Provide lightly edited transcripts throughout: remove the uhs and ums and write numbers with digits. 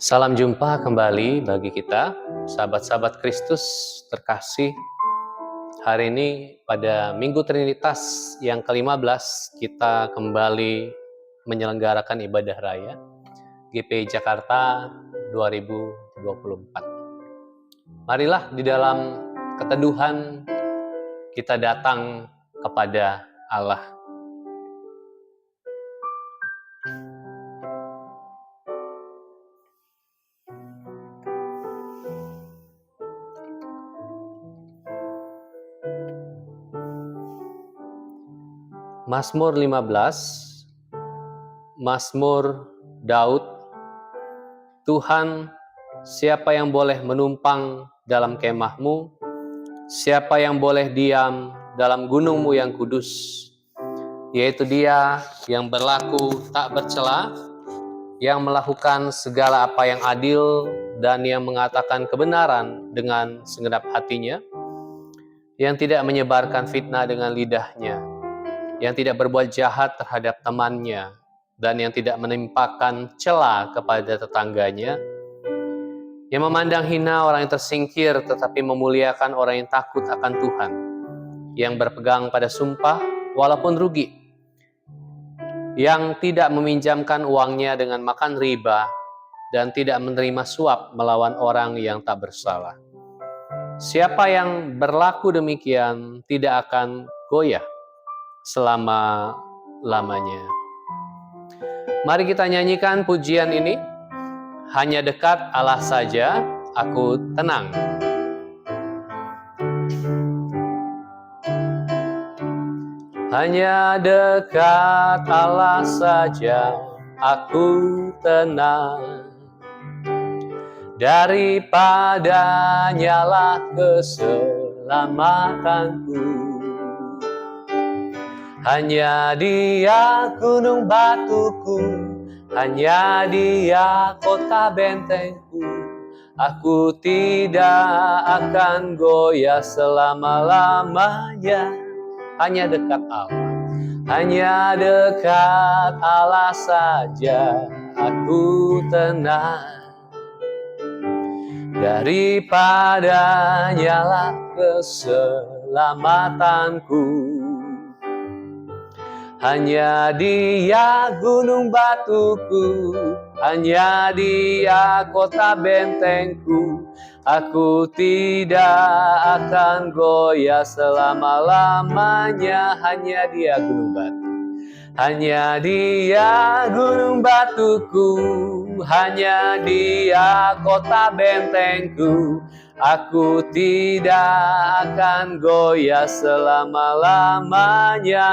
Salam jumpa kembali bagi kita, sahabat-sahabat Kristus terkasih. Hari ini pada Minggu Trinitas yang ke-15 kita kembali menyelenggarakan ibadah raya GPI Jakarta 2024. Marilah di dalam keteduhan kita datang kepada Allah. Mazmur 15, Mazmur Daud. Tuhan, siapa yang boleh menumpang dalam kemah-Mu? Siapa yang boleh diam dalam gunung-Mu yang kudus? Yaitu Dia yang berlaku tak bercela, yang melakukan segala apa yang adil, dan yang mengatakan kebenaran dengan segenap hatinya, yang tidak menyebarkan fitnah dengan lidahnya, yang tidak berbuat jahat terhadap temannya, dan yang tidak menimpakan cela kepada tetangganya, yang memandang hina orang yang tersingkir tetapi memuliakan orang yang takut akan Tuhan, yang berpegang pada sumpah walaupun rugi, yang tidak meminjamkan uangnya dengan makan riba, dan tidak menerima suap melawan orang yang tak bersalah. Siapa yang berlaku demikian tidak akan goyah selama-lamanya. Mari kita nyanyikan pujian ini. Hanya dekat Allah saja, aku tenang. Hanya dekat Allah saja, aku tenang. Daripadanya keselamatanku. Hanya Dia gunung batuku, hanya Dia kota bentengku. Aku tidak akan goyah selama-lamanya. Hanya dekat Allah, hanya dekat Allah saja, aku tenang. Daripadanya keselamatanku. Hanya Dia gunung batuku, hanya Dia kota bentengku. Aku tidak akan goyah selama-lamanya. Hanya Dia gunung batu, hanya Dia gunung batuku, hanya Dia kota bentengku. Aku tidak akan goyah selama-lamanya.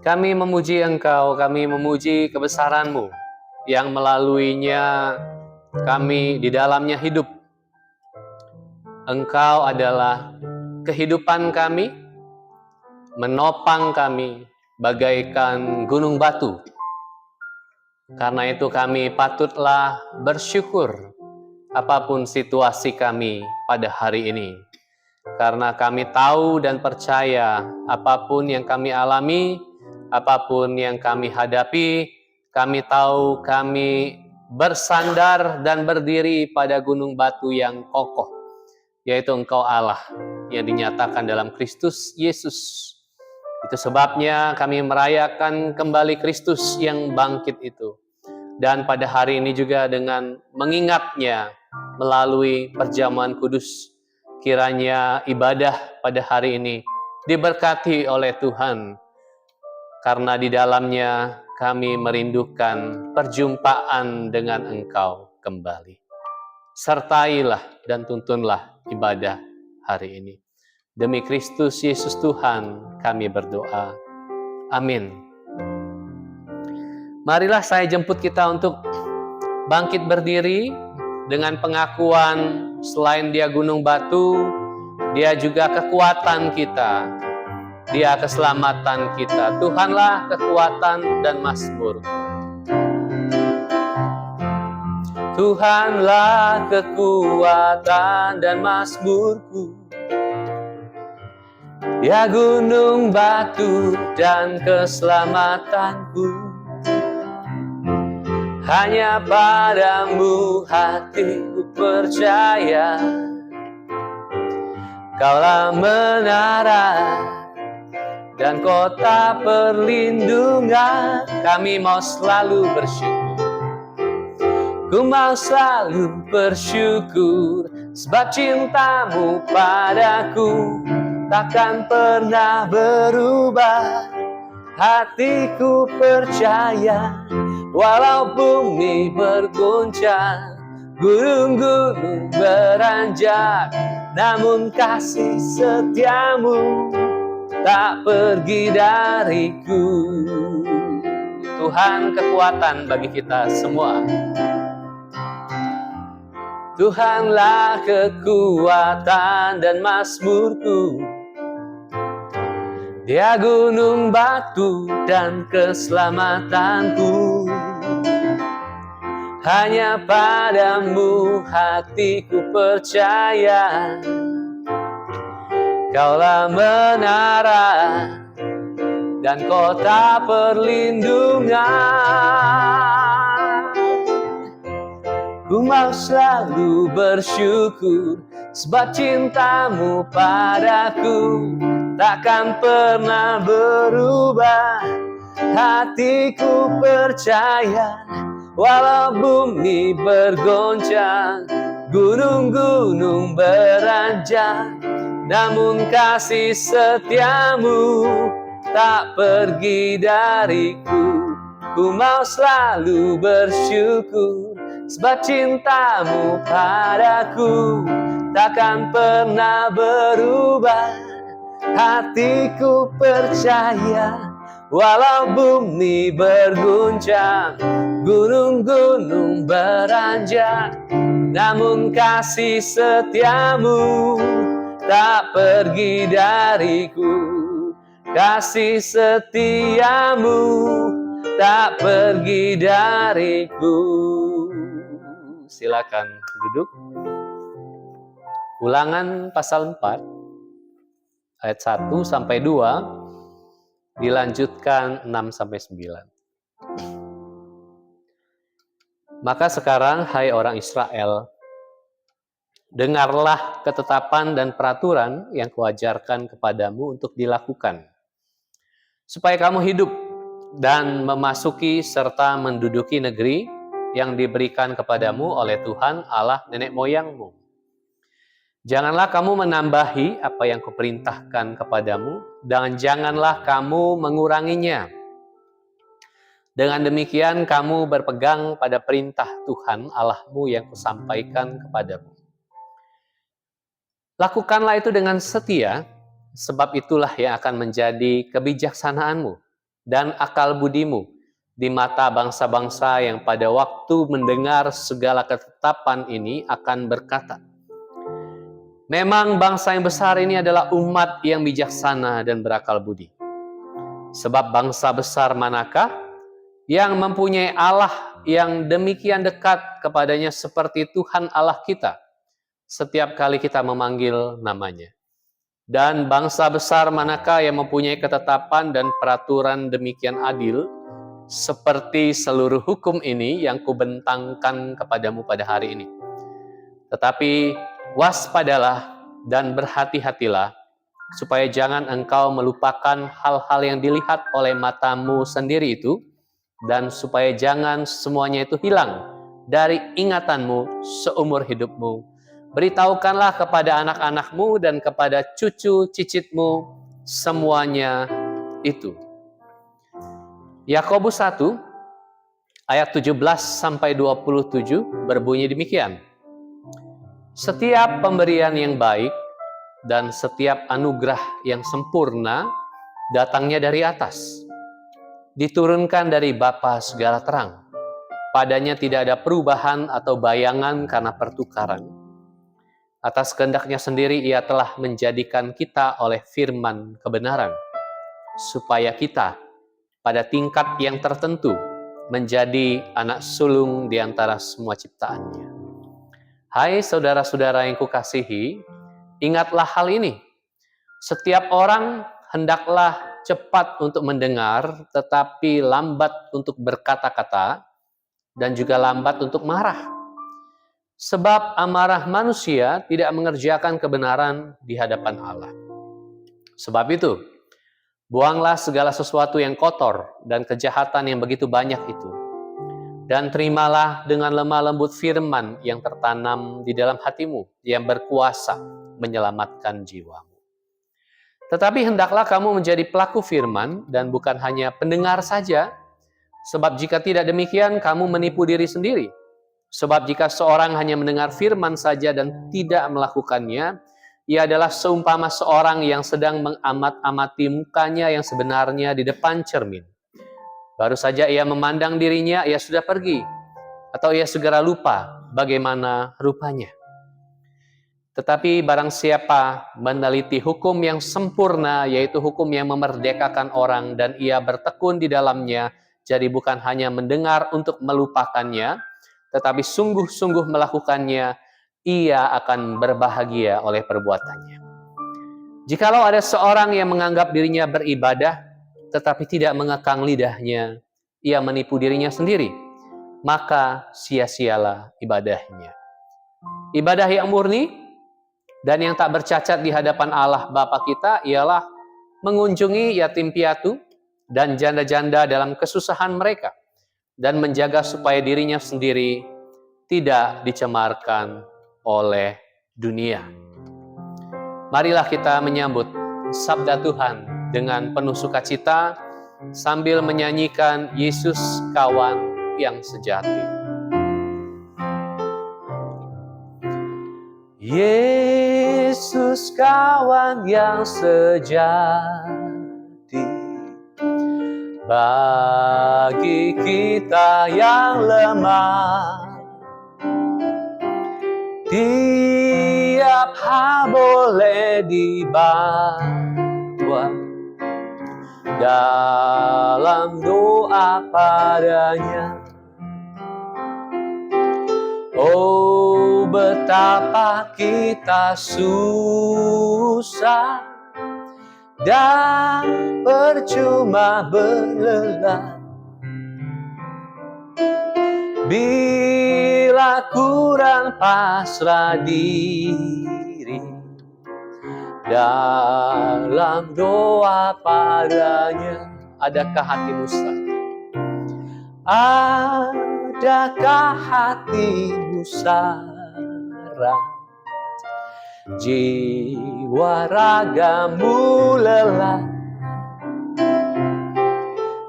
Kami memuji Engkau, kami memuji kebesaran-Mu, yang melaluinya kami di dalamnya hidup. Engkau adalah kehidupan kami, menopang kami bagaikan gunung batu. Karena itu kami patutlah bersyukur apapun situasi kami pada hari ini. Karena kami tahu dan percaya apapun yang kami alami, apapun yang kami hadapi, kami tahu kami bersandar dan berdiri pada gunung batu yang kokoh, yaitu Engkau Allah yang dinyatakan dalam Kristus Yesus. Itu sebabnya kami merayakan kembali Kristus yang bangkit itu. Dan pada hari ini juga dengan mengingatnya melalui perjamuan kudus, kiranya ibadah pada hari ini diberkati oleh Tuhan, karena di dalamnya kami merindukan perjumpaan dengan Engkau kembali. Sertailah dan tuntunlah ibadah hari ini. Demi Kristus Yesus Tuhan kami berdoa. Amin. Marilah saya jemput kita untuk bangkit berdiri dengan pengakuan selain Dia gunung batu, Dia juga kekuatan kita. Dia keselamatan kita. Tuhanlah kekuatan dan mazmur. Tuhanlah kekuatan dan mazmurku. Ya gunung batu dan keselamatanku, hanya padamu hatiku percaya. Kaulah menara dan kota perlindungan, kami mau selalu bersyukur. Ku mau selalu bersyukur, sebab cintamu padaku takkan pernah berubah. Hatiku percaya, walau bumi berguncang, gunung-gunung beranjak, namun kasih setiamu tak pergi dariku. Tuhan kekuatan bagi kita semua. Tuhanlah kekuatan dan mazmurku, Dia gunung batu dan keselamatanku. Hanya padamu hatiku percaya. Kaulah menara dan kota perlindungan. Ku mau selalu bersyukur, sebab cintamu padaku takkan pernah berubah. Hatiku percaya, walau bumi bergoncang, gunung-gunung beranjak, namun kasih setiamu tak pergi dariku. Ku mau selalu bersyukur, sebab cintamu padaku takkan pernah berubah. Hatiku percaya, walau bumi berguncang, gunung-gunung beranjak, namun kasih setiamu tak pergi dariku. Kasih setiamu tak pergi dariku. Silakan duduk. Ulangan pasal 4 ayat 1 sampai 2 dilanjutkan 6 sampai 9. Maka sekarang hai orang Israel, dengarlah ketetapan dan peraturan yang kuajarkan kepadamu untuk dilakukan, supaya kamu hidup dan memasuki serta menduduki negeri yang diberikan kepadamu oleh Tuhan Allah nenek moyangmu. Janganlah kamu menambahi apa yang kuperintahkan kepadamu, dan janganlah kamu menguranginya. Dengan demikian kamu berpegang pada perintah Tuhan Allahmu yang kusampaikan kepadamu. Lakukanlah itu dengan setia, sebab itulah yang akan menjadi kebijaksanaanmu dan akal budimu di mata bangsa-bangsa yang pada waktu mendengar segala ketetapan ini akan berkata, memang bangsa yang besar ini adalah umat yang bijaksana dan berakal budi. Sebab bangsa besar manakah yang mempunyai Allah yang demikian dekat kepadanya seperti Tuhan Allah kita, setiap kali kita memanggil namanya. Dan bangsa besar manakah yang mempunyai ketetapan dan peraturan demikian adil, seperti seluruh hukum ini yang kubentangkan kepadamu pada hari ini. Tetapi waspadalah dan berhati-hatilah, supaya jangan engkau melupakan hal-hal yang dilihat oleh matamu sendiri itu, dan supaya jangan semuanya itu hilang dari ingatanmu seumur hidupmu. Beritahukanlah kepada anak-anakmu dan kepada cucu cicitmu semuanya itu. Yakobus 1 ayat 17 sampai 27 berbunyi demikian. Setiap pemberian yang baik dan setiap anugerah yang sempurna datangnya dari atas, diturunkan dari Bapa segala terang. Padanya tidak ada perubahan atau bayangan karena pertukaran. Atas kehendaknya sendiri ia telah menjadikan kita oleh firman kebenaran, supaya kita pada tingkat yang tertentu menjadi anak sulung di antara semua ciptaannya. Hai saudara-saudara yang kukasihi, ingatlah hal ini, Setiap orang hendaklah cepat untuk mendengar, tetapi lambat untuk berkata-kata, dan juga lambat untuk marah. Sebab amarah manusia tidak mengerjakan kebenaran di hadapan Allah. Sebab itu, buanglah segala sesuatu yang kotor dan kejahatan yang begitu banyak itu. Dan terimalah dengan lemah lembut firman yang tertanam di dalam hatimu, yang berkuasa menyelamatkan jiwamu. Tetapi hendaklah kamu menjadi pelaku firman dan bukan hanya pendengar saja, sebab jika tidak demikian kamu menipu diri sendiri. Sebab jika seorang hanya mendengar firman saja dan tidak melakukannya, ia adalah seumpama seorang yang sedang mengamat-amati mukanya yang sebenarnya di depan cermin. Baru saja ia memandang dirinya, ia sudah pergi, atau ia segera lupa bagaimana rupanya. Tetapi barang siapa meneliti hukum yang sempurna, yaitu hukum yang memerdekakan orang, dan ia bertekun di dalamnya, jadi bukan hanya mendengar untuk melupakannya, tetapi sungguh-sungguh melakukannya, ia akan berbahagia oleh perbuatannya. Jikalau ada seorang yang menganggap dirinya beribadah, tetapi tidak mengekang lidahnya, ia menipu dirinya sendiri, maka sia-sialah ibadahnya. Ibadah yang murni dan yang tak bercacat di hadapan Allah Bapa kita ialah mengunjungi yatim piatu dan janda-janda dalam kesusahan mereka, dan menjaga supaya dirinya sendiri tidak dicemarkan oleh dunia. Marilah kita menyambut sabda Tuhan dengan penuh sukacita sambil menyanyikan Yesus kawan yang sejati. Yesus kawan yang sejati, bagi kita yang lemah, tiap hal boleh dibawa dalam doa padanya. Oh, betapa kita susah dan percuma berlelah bila kurang pasrah diri dalam doa padanya. Adakah hatimu sadar? Adakah hatimu sarang? Jiwa ragamu lelah,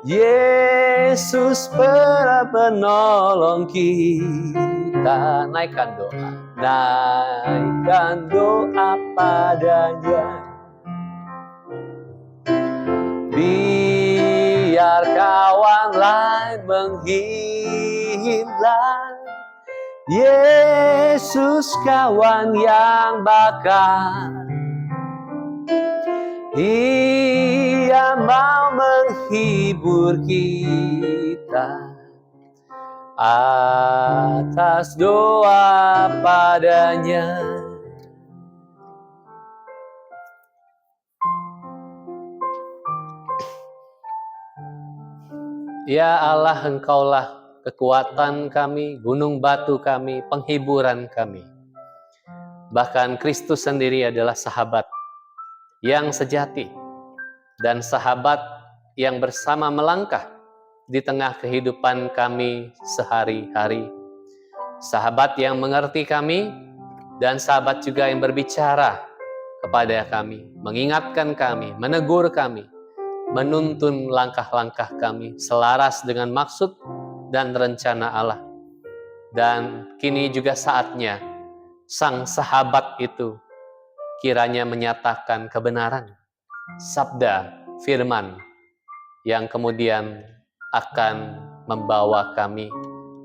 Yesus penolong kita. Naikkan doa padanya. Biar kawan lain menghilang, Yesus kawan yang bakal. Ia mau menghibur kita atas doa padanya. Ya Allah, Engkaulah kekuatan kami, gunung batu kami, penghiburan kami. Bahkan Kristus sendiri adalah sahabat yang sejati dan sahabat yang bersama melangkah di tengah kehidupan kami sehari-hari. Sahabat yang mengerti kami dan sahabat juga yang berbicara kepada kami, mengingatkan kami, menegur kami, menuntun langkah-langkah kami selaras dengan maksud dan rencana Allah. Dan kini juga saatnya sang sahabat itu kiranya menyatakan kebenaran, sabda, firman, yang kemudian akan membawa kami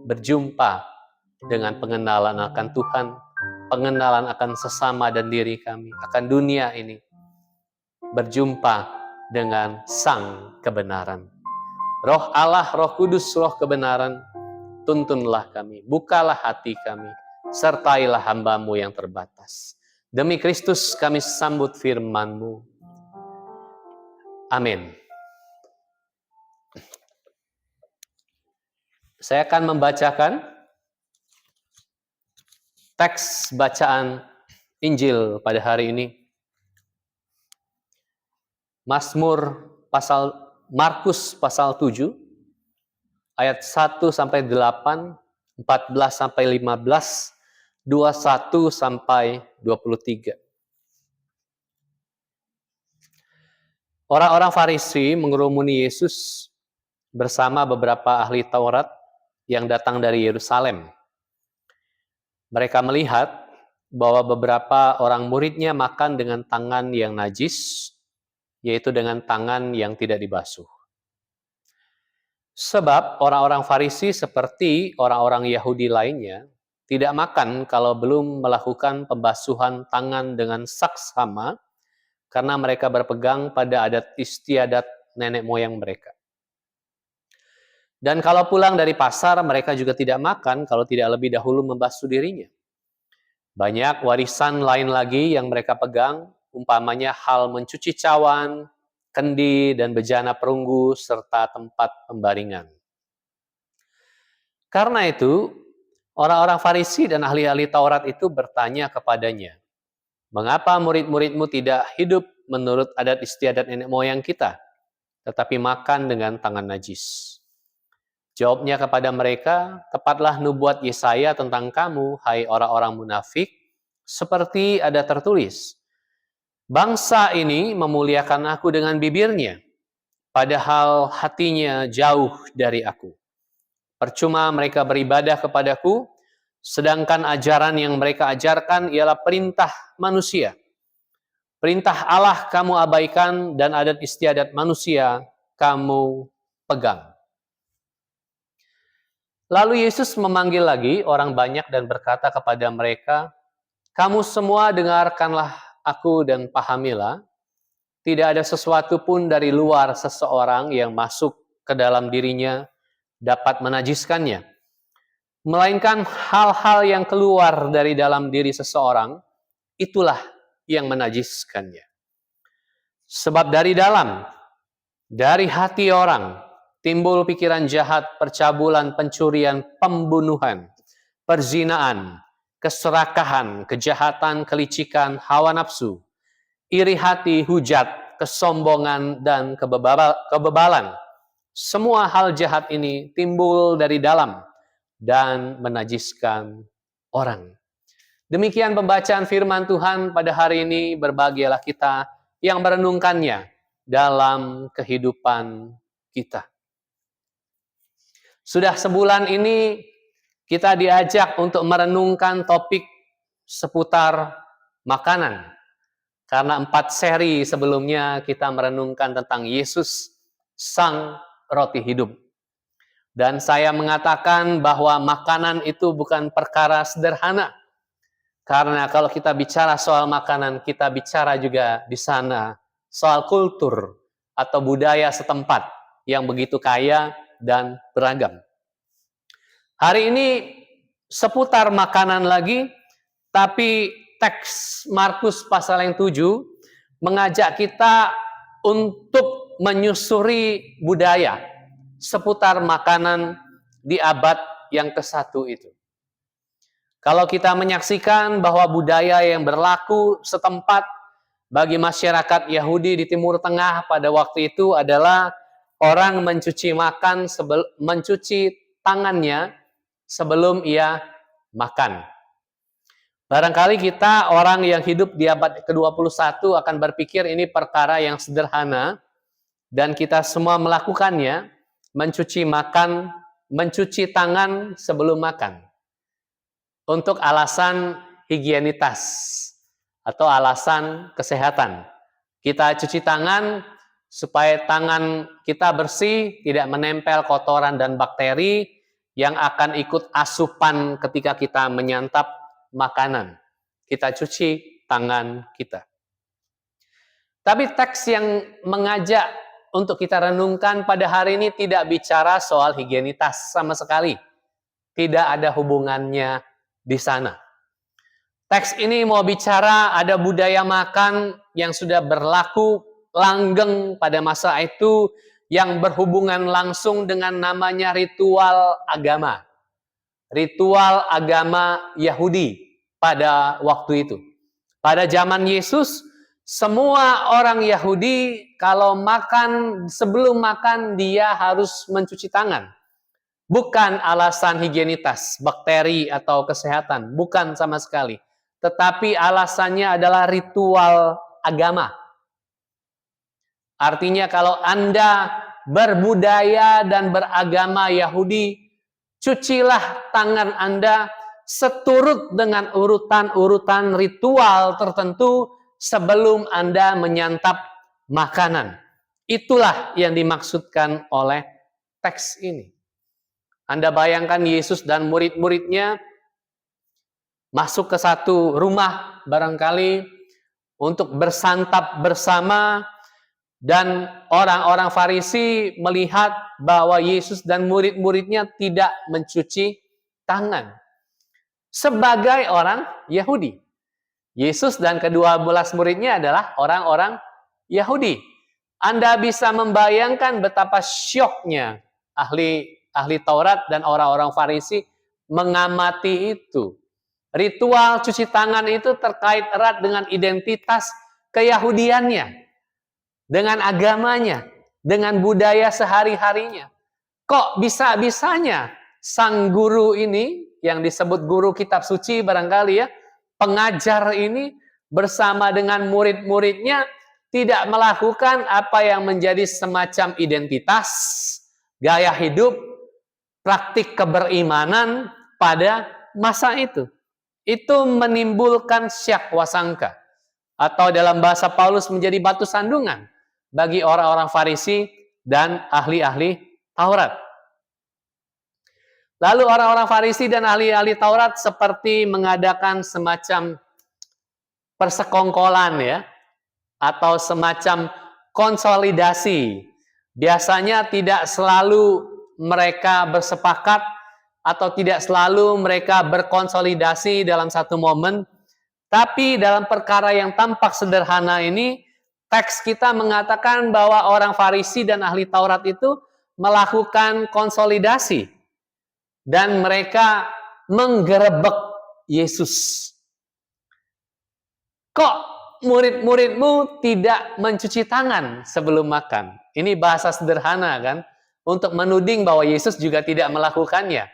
berjumpa dengan pengenalan akan Tuhan, pengenalan akan sesama dan diri kami, akan dunia ini, berjumpa dengan sang kebenaran. Roh Allah, Roh Kudus, Roh kebenaran, tuntunlah kami, bukalah hati kami, sertailah hamba-Mu yang terbatas. Demi Kristus kami sambut firman-Mu. Amin. Saya akan membacakan teks bacaan Injil pada hari ini. Markus pasal 7 ayat 1 sampai 8, 14 sampai 15, 21 sampai 23. Orang-orang Farisi mengerumuni Yesus bersama beberapa ahli Taurat yang datang dari Yerusalem. Mereka melihat bahwa beberapa orang muridnya makan dengan tangan yang najis, yaitu dengan tangan yang tidak dibasuh. Sebab orang-orang Farisi seperti orang-orang Yahudi lainnya tidak makan kalau belum melakukan pembasuhan tangan dengan saksama, karena mereka berpegang pada adat istiadat nenek moyang mereka. Dan kalau pulang dari pasar, mereka juga tidak makan kalau tidak lebih dahulu membasuh dirinya. Banyak warisan lain lagi yang mereka pegang, umpamanya hal mencuci cawan, kendi, dan bejana perunggu, serta tempat pembaringan. Karena itu, orang-orang Farisi dan ahli-ahli Taurat itu bertanya kepadanya, "Mengapa murid-muridmu tidak hidup menurut adat istiadat nenek moyang kita, tetapi makan dengan tangan najis?" Jawabnya kepada mereka, "Tepatlah nubuat Yesaya tentang kamu, hai orang-orang munafik, seperti ada tertulis, bangsa ini memuliakan aku dengan bibirnya, padahal hatinya jauh dari aku. Percuma mereka beribadah kepadaku, sedangkan ajaran yang mereka ajarkan ialah perintah manusia. Perintah Allah kamu abaikan, dan adat istiadat manusia kamu pegang." Lalu Yesus memanggil lagi orang banyak dan berkata kepada mereka, "Kamu semua dengarkanlah aku dan pahamilah, tidak ada sesuatu pun dari luar seseorang yang masuk ke dalam dirinya dapat menajiskannya, melainkan hal-hal yang keluar dari dalam diri seseorang, itulah yang menajiskannya. Sebab dari dalam, dari hati orang, timbul pikiran jahat, percabulan, pencurian, pembunuhan, perzinaan, keserakahan, kejahatan, kelicikan, hawa nafsu, iri hati, hujat, kesombongan, dan kebebalan. Semua hal jahat ini timbul dari dalam dan menajiskan orang. Demikian pembacaan firman Tuhan pada hari ini. Berbahagialah kita yang merenungkannya dalam kehidupan kita. Sudah sebulan ini kita diajak untuk merenungkan topik seputar makanan. Karena 4 seri sebelumnya kita merenungkan tentang Yesus, Sang Roti Hidup. Dan saya mengatakan bahwa makanan itu bukan perkara sederhana. Karena kalau kita bicara soal makanan, kita bicara juga di sana soal kultur atau budaya setempat yang begitu kaya dan beragam. Hari ini seputar makanan lagi, tapi teks Markus pasal yang 7 mengajak kita untuk menyusuri budaya seputar makanan di abad yang ke-1 itu. Kalau kita menyaksikan bahwa budaya yang berlaku setempat bagi masyarakat Yahudi di Timur Tengah pada waktu itu adalah orang mencuci tangannya sebelum ia makan. Barangkali kita orang yang hidup di abad ke-21 akan berpikir ini perkara yang sederhana dan kita semua melakukannya, mencuci tangan sebelum makan. Untuk alasan higienitas atau alasan kesehatan. Kita cuci tangan supaya tangan kita bersih, tidak menempel kotoran dan bakteri yang akan ikut asupan ketika kita menyantap makanan. Kita cuci tangan kita. Tapi teks yang mengajak untuk kita renungkan pada hari ini tidak bicara soal higienitas sama sekali. Tidak ada hubungannya di sana. Teks ini mau bicara ada budaya makan yang sudah berlaku langgeng pada masa itu yang berhubungan langsung dengan namanya ritual agama. Ritual agama Yahudi pada waktu itu. Pada zaman Yesus, semua orang Yahudi kalau makan, sebelum makan dia harus mencuci tangan. Bukan alasan higienitas, bakteri atau kesehatan, bukan sama sekali. Tetapi alasannya adalah ritual agama. Artinya kalau Anda berbudaya dan beragama Yahudi, cucilah tangan Anda seturut dengan urutan-urutan ritual tertentu sebelum Anda menyantap makanan. Itulah yang dimaksudkan oleh teks ini. Anda bayangkan Yesus dan murid-muridnya masuk ke satu rumah barangkali untuk bersantap bersama, dan orang-orang Farisi melihat bahwa Yesus dan murid-muridnya tidak mencuci tangan. Sebagai orang Yahudi, Yesus dan kedua belas muridnya adalah orang-orang Yahudi. Anda bisa membayangkan betapa syoknya ahli Taurat dan orang-orang Farisi mengamati itu. Ritual cuci tangan itu terkait erat dengan identitas keyahudiannya, dengan agamanya, dengan budaya sehari-harinya. Kok bisa-bisanya sang guru ini, yang disebut guru kitab suci barangkali ya, pengajar ini bersama dengan murid-muridnya tidak melakukan apa yang menjadi semacam identitas, gaya hidup, praktik keberimanan pada masa itu. Itu menimbulkan syak wasangka, atau dalam bahasa Paulus menjadi batu sandungan bagi orang-orang Farisi dan ahli-ahli Taurat. Lalu orang-orang Farisi dan ahli-ahli Taurat seperti mengadakan semacam persekongkolan ya, atau semacam konsolidasi. Biasanya tidak selalu mereka bersepakat atau tidak selalu mereka berkonsolidasi dalam satu momen, tapi dalam perkara yang tampak sederhana ini, teks kita mengatakan bahwa orang Farisi dan ahli Taurat itu melakukan konsolidasi dan mereka menggerebek Yesus. Kok murid-muridmu tidak mencuci tangan sebelum makan? Ini bahasa sederhana kan, untuk menuding bahwa Yesus juga tidak melakukannya.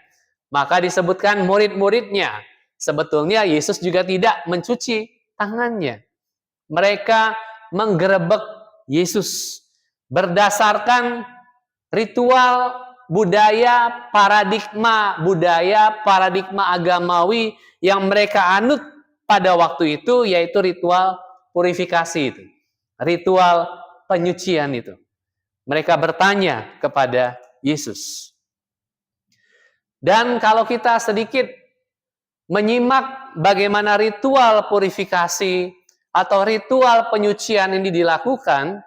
Maka disebutkan murid-muridnya. Sebetulnya Yesus juga tidak mencuci tangannya. Mereka menggerebek Yesus berdasarkan ritual budaya paradigma agamawi yang mereka anut pada waktu itu, yaitu ritual purifikasi itu, ritual penyucian itu. Mereka bertanya kepada Yesus. Dan kalau kita sedikit menyimak bagaimana ritual purifikasi atau ritual penyucian ini dilakukan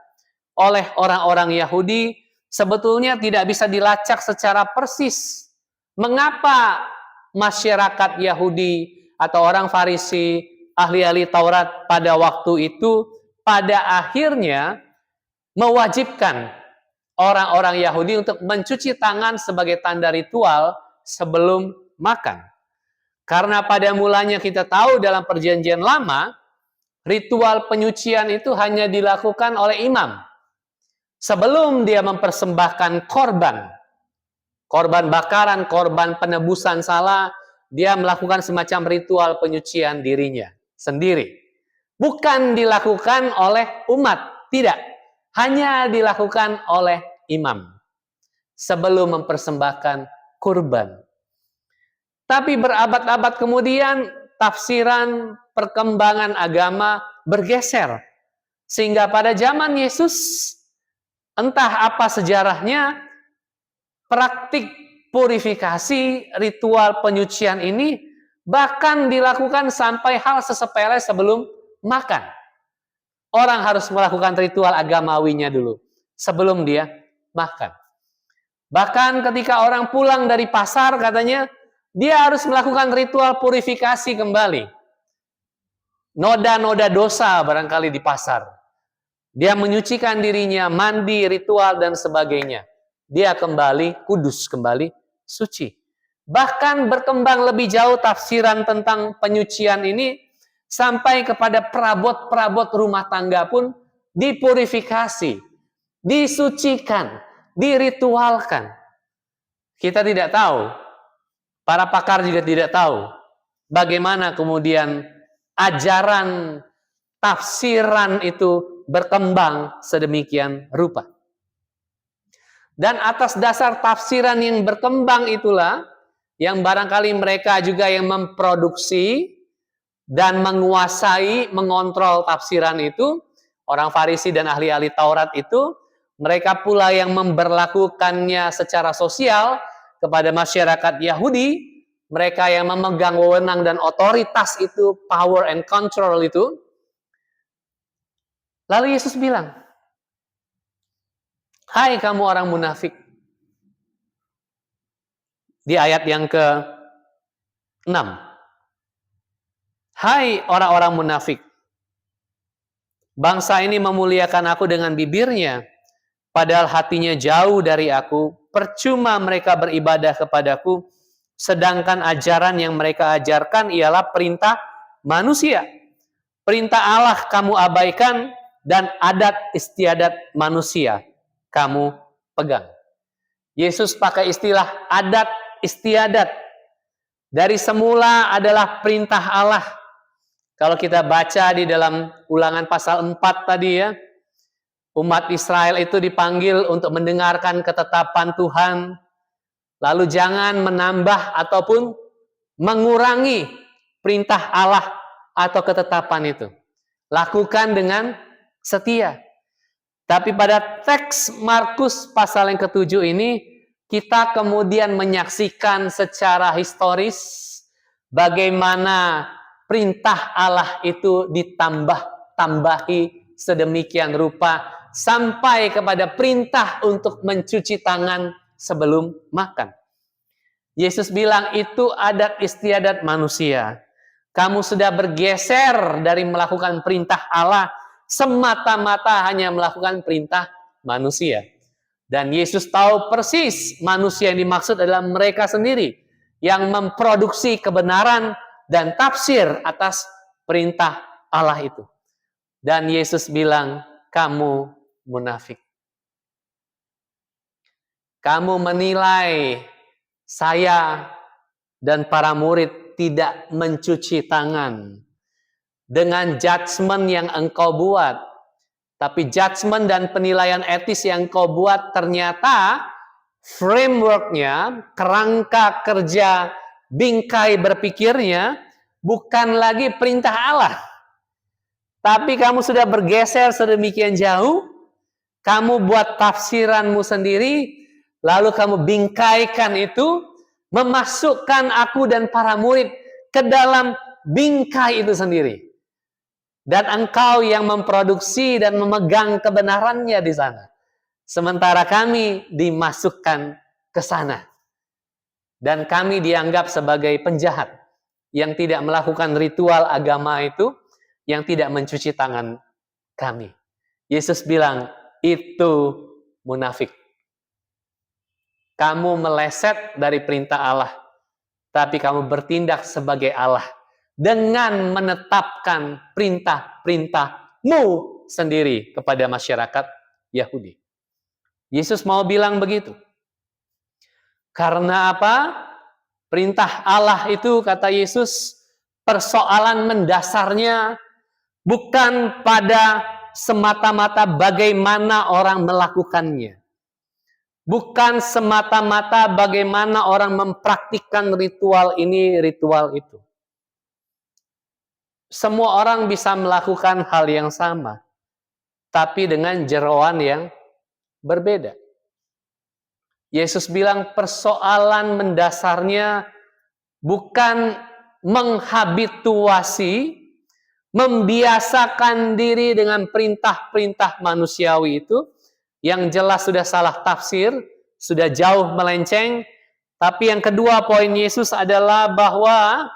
oleh orang-orang Yahudi, sebetulnya tidak bisa dilacak secara persis. Mengapa masyarakat Yahudi atau orang Farisi, ahli-ahli Taurat pada waktu itu pada akhirnya mewajibkan orang-orang Yahudi untuk mencuci tangan sebagai tanda ritual sebelum makan. Karena pada mulanya kita tahu dalam perjanjian lama, ritual penyucian itu hanya dilakukan oleh imam. Sebelum dia mempersembahkan korban bakaran, korban penebusan salah, dia melakukan semacam ritual penyucian dirinya sendiri. Bukan dilakukan oleh umat, tidak. Hanya dilakukan oleh imam sebelum mempersembahkan kurban. Tapi berabad-abad kemudian tafsiran perkembangan agama bergeser. Sehingga pada zaman Yesus, entah apa sejarahnya, praktik purifikasi, ritual penyucian ini bahkan dilakukan sampai hal sesepele sebelum makan. Orang harus melakukan ritual agamawinya dulu sebelum dia makan. Bahkan ketika orang pulang dari pasar, katanya dia harus melakukan ritual purifikasi kembali. Noda-noda dosa barangkali di pasar. Dia menyucikan dirinya, mandi, ritual, dan sebagainya. Dia kembali kudus, kembali suci. Bahkan berkembang lebih jauh tafsiran tentang penyucian ini, sampai kepada perabot-perabot rumah tangga pun dipurifikasi, disucikan, diritualkan. Kita tidak tahu, para pakar juga tidak tahu, bagaimana kemudian ajaran tafsiran itu berkembang sedemikian rupa. Dan atas dasar tafsiran yang berkembang itulah, yang barangkali mereka juga yang memproduksi dan menguasai, mengontrol tafsiran itu, orang Farisi dan ahli-ahli Taurat itu, mereka pula yang memberlakukannya secara sosial kepada masyarakat Yahudi, mereka yang memegang wewenang dan otoritas itu, power and control itu. Lalu Yesus bilang, hai kamu orang munafik. Di ayat yang ke-6. Hai orang-orang munafik. Bangsa ini memuliakan aku dengan bibirnya, padahal hatinya jauh dari aku. Percuma mereka beribadah kepadaku, sedangkan ajaran yang mereka ajarkan ialah perintah manusia. Perintah Allah kamu abaikan, dan adat istiadat manusia kamu pegang. Yesus pakai istilah adat istiadat. Dari semula adalah perintah Allah. Kalau kita baca di dalam Ulangan pasal 4 tadi ya, umat Israel itu dipanggil untuk mendengarkan ketetapan Tuhan, lalu jangan menambah ataupun mengurangi perintah Allah atau ketetapan itu. Lakukan dengan setia. Tapi pada teks Markus pasal yang ke-7 ini, kita kemudian menyaksikan secara historis bagaimana perintah Allah itu ditambah-tambahi sedemikian rupa sampai kepada perintah untuk mencuci tangan sebelum makan. Yesus bilang itu adat istiadat manusia. Kamu sudah bergeser dari melakukan perintah Allah, semata-mata hanya melakukan perintah manusia. Dan Yesus tahu persis manusia yang dimaksud adalah mereka sendiri yang memproduksi kebenaran dan tafsir atas perintah Allah itu. Dan Yesus bilang, kamu munafik. Kamu menilai saya dan para murid tidak mencuci tangan dengan judgement yang engkau buat. Tapi judgement dan penilaian etis yang engkau buat ternyata frameworknya, kerangka kerja, bingkai berpikirnya bukan lagi perintah Allah. Tapi kamu sudah bergeser sedemikian jauh, kamu buat tafsiranmu sendiri, lalu kamu bingkaikan itu, memasukkan aku dan para murid ke dalam bingkai itu sendiri. Dan engkau yang memproduksi dan memegang kebenarannya di sana. Sementara kami dimasukkan ke sana. Dan kami dianggap sebagai penjahat yang tidak melakukan ritual agama itu, yang tidak mencuci tangan kami. Yesus bilang, itu munafik. Kamu meleset dari perintah Allah, tapi kamu bertindak sebagai Allah dengan menetapkan perintah-perintahmu sendiri kepada masyarakat Yahudi. Yesus mau bilang begitu. Karena apa? Perintah Allah itu, kata Yesus, persoalan mendasarnya bukan pada semata-mata bagaimana orang melakukannya. Bukan semata-mata bagaimana orang mempraktikkan ritual ini, ritual itu. Semua orang bisa melakukan hal yang sama, tapi dengan jeroan yang berbeda. Yesus bilang persoalan mendasarnya bukan menghabituasi, membiasakan diri dengan perintah-perintah manusiawi itu, yang jelas sudah salah tafsir, sudah jauh melenceng. Tapi yang kedua poin Yesus adalah bahwa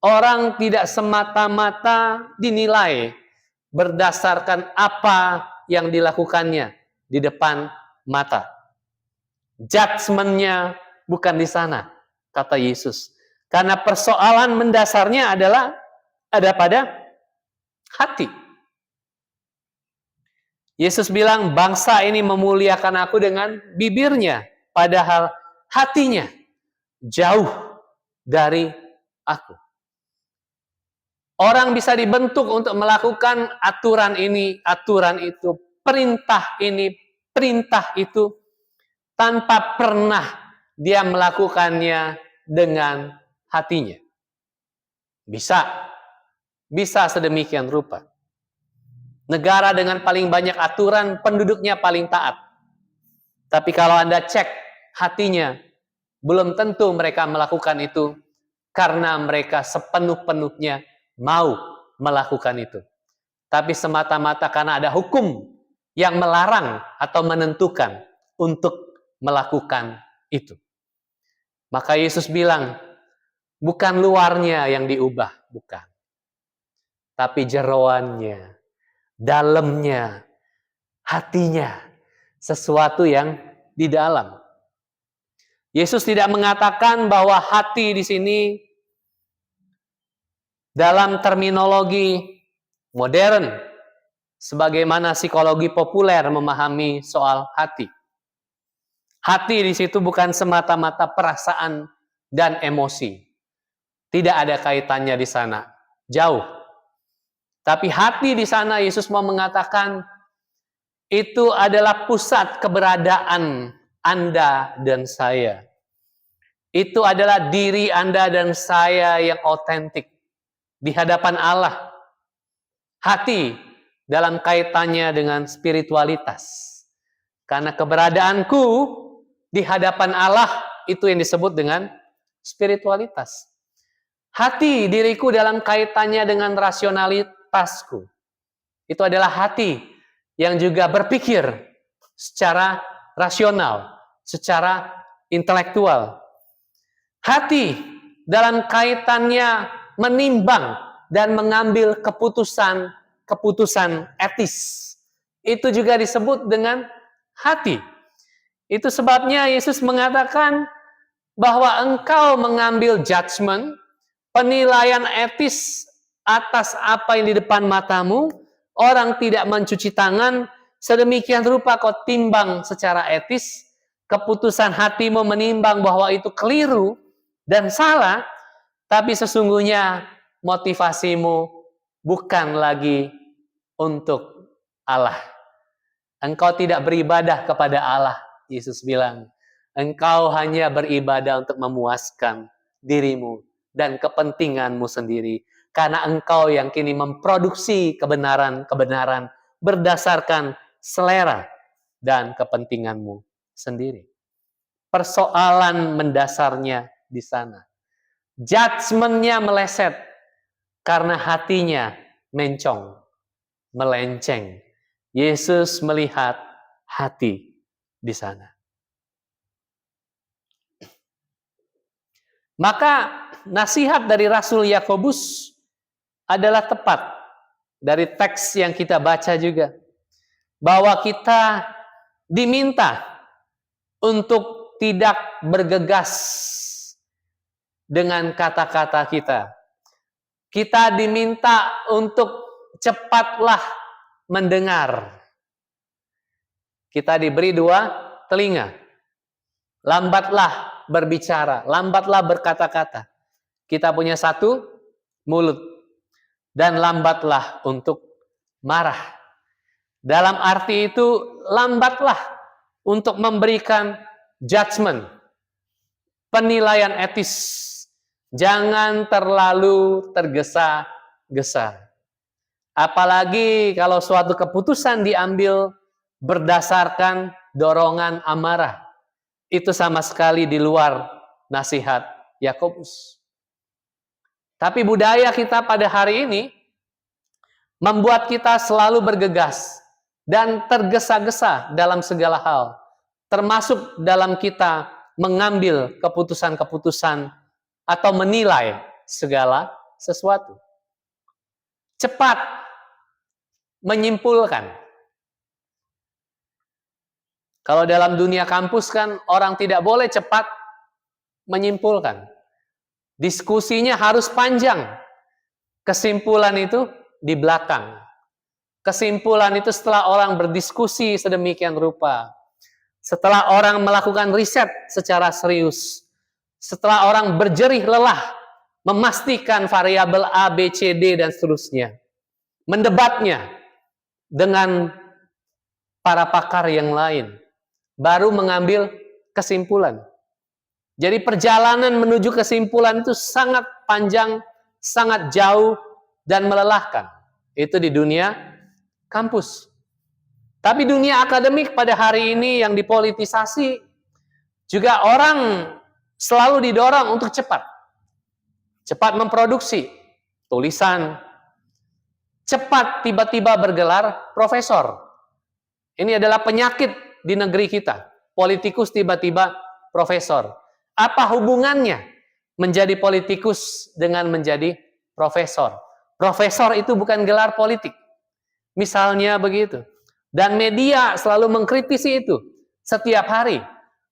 orang tidak semata-mata dinilai berdasarkan apa yang dilakukannya di depan mata. Judgment-nya bukan di sana, kata Yesus. Karena persoalan mendasarnya adalah ada pada hati. Yesus bilang, bangsa ini memuliakan aku dengan bibirnya, padahal hatinya jauh dari aku. Orang bisa dibentuk untuk melakukan aturan ini, aturan itu, perintah ini, perintah itu, tanpa pernah dia melakukannya dengan hatinya. Bisa sedemikian rupa. Negara dengan paling banyak aturan, penduduknya paling taat. Tapi kalau Anda cek hatinya, belum tentu mereka melakukan itu karena mereka sepenuh-penuhnya mau melakukan itu. Tapi semata-mata karena ada hukum yang melarang atau menentukan untuk melakukan itu. Maka Yesus bilang, bukan luarnya yang diubah, bukan. Tapi jeroannya, dalamnya, hatinya, sesuatu yang di dalam. Yesus tidak mengatakan bahwa hati di sini dalam terminologi modern, sebagaimana psikologi populer memahami soal hati. Hati di situ bukan semata-mata perasaan dan emosi. Tidak ada kaitannya di sana. Jauh. Tapi hati di sana Yesus mau mengatakan itu adalah pusat keberadaan Anda dan saya. Itu adalah diri Anda dan saya yang otentik di hadapan Allah. Hati dalam kaitannya dengan spiritualitas. Karena keberadaanku di hadapan Allah itu yang disebut dengan spiritualitas. Hati diriku dalam kaitannya dengan rasionalitasku. Itu adalah hati yang juga berpikir secara rasional, secara intelektual. Hati dalam kaitannya menimbang dan mengambil keputusan etis. Itu juga disebut dengan hati. Itu sebabnya Yesus mengatakan bahwa engkau mengambil judgment, penilaian etis atas apa yang di depan matamu, orang tidak mencuci tangan, sedemikian rupa kau timbang secara etis, keputusan hatimu menimbang bahwa itu keliru dan salah, tapi sesungguhnya motivasimu bukan lagi untuk Allah. Engkau tidak beribadah kepada Allah, Yesus bilang. Engkau hanya beribadah untuk memuaskan dirimu dan kepentinganmu sendiri. Karena engkau yang kini memproduksi kebenaran-kebenaran berdasarkan selera dan kepentinganmu sendiri. Persoalan mendasarnya di sana. Judgment-nya meleset karena hatinya mencong, melenceng. Yesus melihat hati di sana. Maka nasihat dari Rasul Yakobus adalah tepat dari teks yang kita baca juga. Bahwa kita diminta untuk tidak bergegas dengan kata-kata kita. Kita diminta untuk cepatlah mendengar. Kita diberi 2 telinga. Lambatlah berbicara, lambatlah berkata-kata. Kita punya 1 mulut. Dan lambatlah untuk marah. Dalam arti itu, lambatlah untuk memberikan judgment, penilaian etis. Jangan terlalu tergesa-gesa. Apalagi kalau suatu keputusan diambil berdasarkan dorongan amarah. Itu sama sekali di luar nasihat Yakobus. Tapi budaya kita pada hari ini membuat kita selalu bergegas dan tergesa-gesa dalam segala hal. Termasuk dalam kita mengambil keputusan-keputusan atau menilai segala sesuatu. Cepat menyimpulkan. Kalau dalam dunia kampus kan orang tidak boleh cepat menyimpulkan. Diskusinya harus panjang. Kesimpulan itu di belakang. Kesimpulan itu setelah orang berdiskusi sedemikian rupa. Setelah orang melakukan riset secara serius. Setelah orang berjerih lelah memastikan variabel A, B, C, D, dan seterusnya. Mendebatnya dengan para pakar yang lain. Baru mengambil kesimpulan. Jadi perjalanan menuju kesimpulan itu sangat panjang, sangat jauh, dan melelahkan. Itu di dunia kampus. Tapi dunia akademik pada hari ini yang dipolitisasi, juga orang selalu didorong untuk cepat. Cepat memproduksi tulisan. Cepat tiba-tiba bergelar profesor. Ini adalah penyakit di negeri kita. Politikus tiba-tiba profesor. Apa hubungannya menjadi politikus dengan menjadi profesor? Profesor itu bukan gelar politik. Misalnya begitu. Dan media selalu mengkritisi itu setiap hari.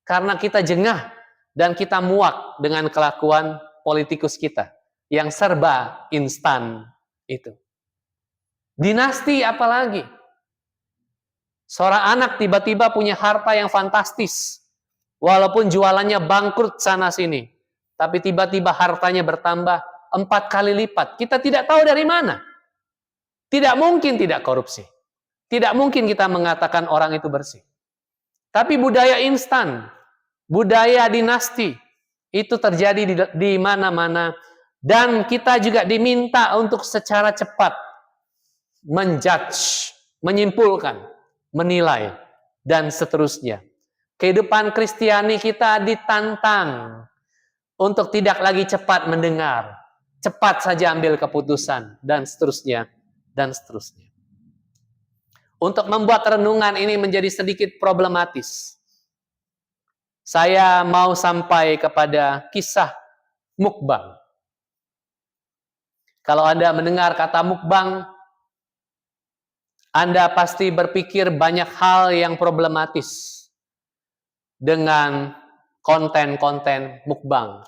Karena kita jengah dan kita muak dengan kelakuan politikus kita. Yang serba instan itu. Dinasti apalagi? Seorang anak tiba-tiba punya harta yang fantastis. Walaupun jualannya bangkrut sana-sini. Tapi tiba-tiba hartanya bertambah 4 kali lipat. Kita tidak tahu dari mana. Tidak mungkin tidak korupsi. Tidak mungkin kita mengatakan orang itu bersih. Tapi budaya instan, budaya dinasti, itu terjadi di mana-mana. Dan kita juga diminta untuk secara cepat menjudge, menyimpulkan, menilai, dan seterusnya. Kehidupan Kristiani kita ditantang untuk tidak lagi cepat mendengar, cepat saja ambil keputusan, dan seterusnya, dan seterusnya. Untuk membuat renungan ini menjadi sedikit problematis, saya mau sampai kepada kisah mukbang. Kalau Anda mendengar kata mukbang, Anda pasti berpikir banyak hal yang problematis dengan konten-konten mukbang.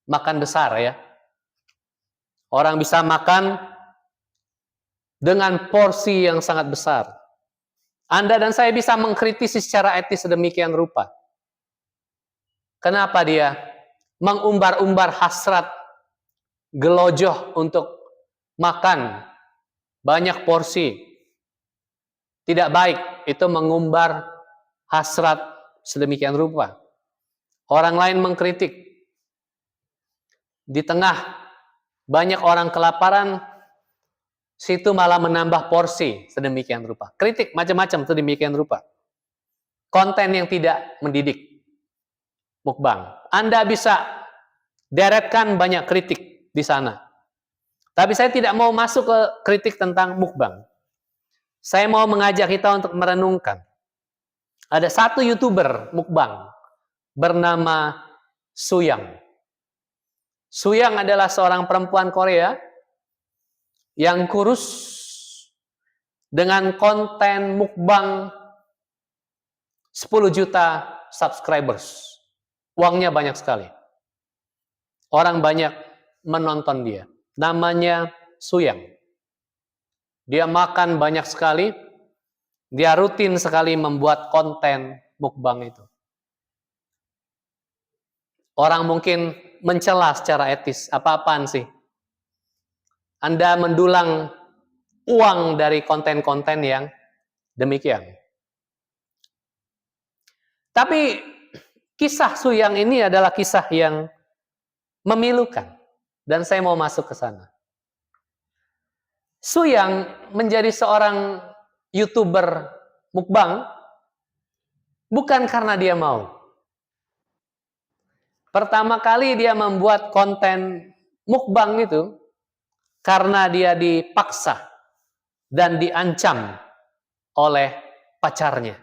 Makan besar ya. Orang bisa makan dengan porsi yang sangat besar. Anda dan saya bisa mengkritisi secara etis sedemikian rupa. Kenapa dia mengumbar-umbar hasrat gelojoh untuk makan banyak porsi? Tidak baik, itu mengumbar hasrat sedemikian rupa. Orang lain mengkritik. Di tengah banyak orang kelaparan, situ malah menambah porsi sedemikian rupa. Kritik macam-macam sedemikian rupa. Konten yang tidak mendidik. Mukbang. Anda bisa deretkan banyak kritik di sana. Tapi saya tidak mau masuk ke kritik tentang mukbang. Saya mau mengajak kita untuk merenungkan. Ada satu YouTuber mukbang bernama Suyang. Suyang adalah seorang perempuan Korea yang kurus dengan konten mukbang 10 juta subscribers. Uangnya banyak sekali. Orang banyak menonton dia. Namanya Suyang. Dia makan banyak sekali. Dia rutin sekali membuat konten mukbang itu. Orang mungkin mencela secara etis. Apa-apaan sih? Anda mendulang uang dari konten-konten yang demikian. Tapi kisah Suyang ini adalah kisah yang memilukan. Dan saya mau masuk ke sana. Suyang menjadi seorang YouTuber mukbang bukan karena dia mau. Pertama kali dia membuat konten mukbang itu karena dia dipaksa dan diancam oleh pacarnya.